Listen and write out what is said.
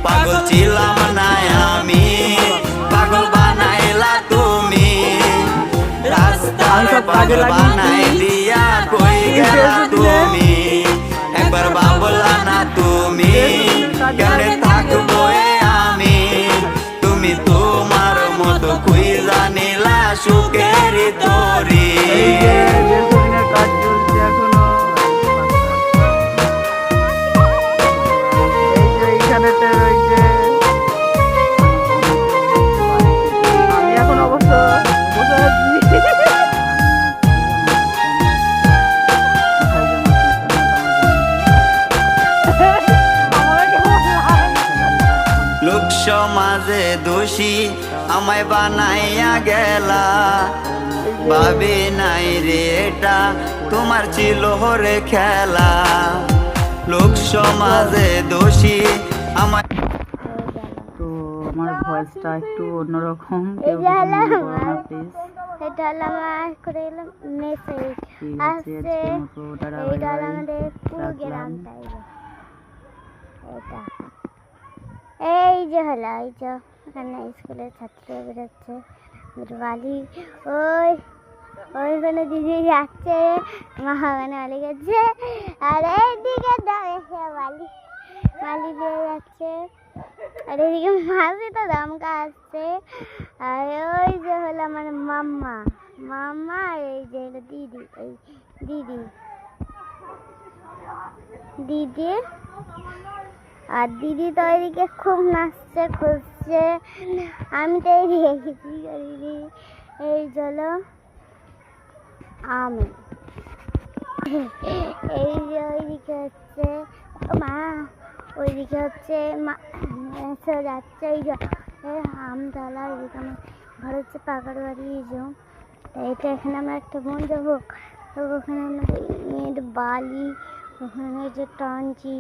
পাগল ছিলাম না আমি, পাগল বানাইলা তুমি, রাস্তার পাগল বানাই দিয়া কই গেলা তুমি, একবার ভাবলা না তুমি কেমনে থাকবো আমি, তুমি তোমার মতো খুঁজা নিলা সুখের তরি। কাজ চলছে এখনো, এইখানেতে রয়েছে। আমি এখন অবশ্য বসে আছি। লোক সমাজে দোষী আমায় বানাইয়া গেলা, ভাবি নাই রে এটা তোমার ছিল রে খেলা, লোক সমাজে দোষী আমায়। তো আমার ভয়েসটা একটু অন্যরকম, কেউ কিছু মনে করো না প্লিজ। এটা হলো আমার করে এলাম মেসেজ ঠিক আছে, আজকের মতো টাটা বাই এইটা হলো বাই, আমাদের পুরো রাখলাম। গ্রামটাই এটা এই যে হলো এই যে এখানে স্কুলের ছাত্র বেরোচ্ছে বালি, ওই ওইখানে দিদি যাচ্ছে, মা ওখানে বালি গেছে, আর এইদিকে বালি বালি দিয়ে যাচ্ছে, আর এদিকে মাসি তো দমকা আসছে, আর ওই যে হলো আমার মাম্মা মাম্মা, আর এই যে হলো দিদি, এই দিদি দিদি, আর দিদি তো ওইদিকে খুব নাচছে খুঁজছে, আমি তো এইদিকে কি দিদি এই চলো আমি এই যে ওইদিকে হচ্ছে মা, ওইদিকে হচ্ছে মা যাচ্ছে, এই যে আমতলা, ওইদিকে আমার ঘর হচ্ছে পাকার বাড়ি, এই যে এটা এখানে আমরা একটা বোন যাবো, তো ওখানে আমাদের মেয়ের বালি, ওখানে যে টানছি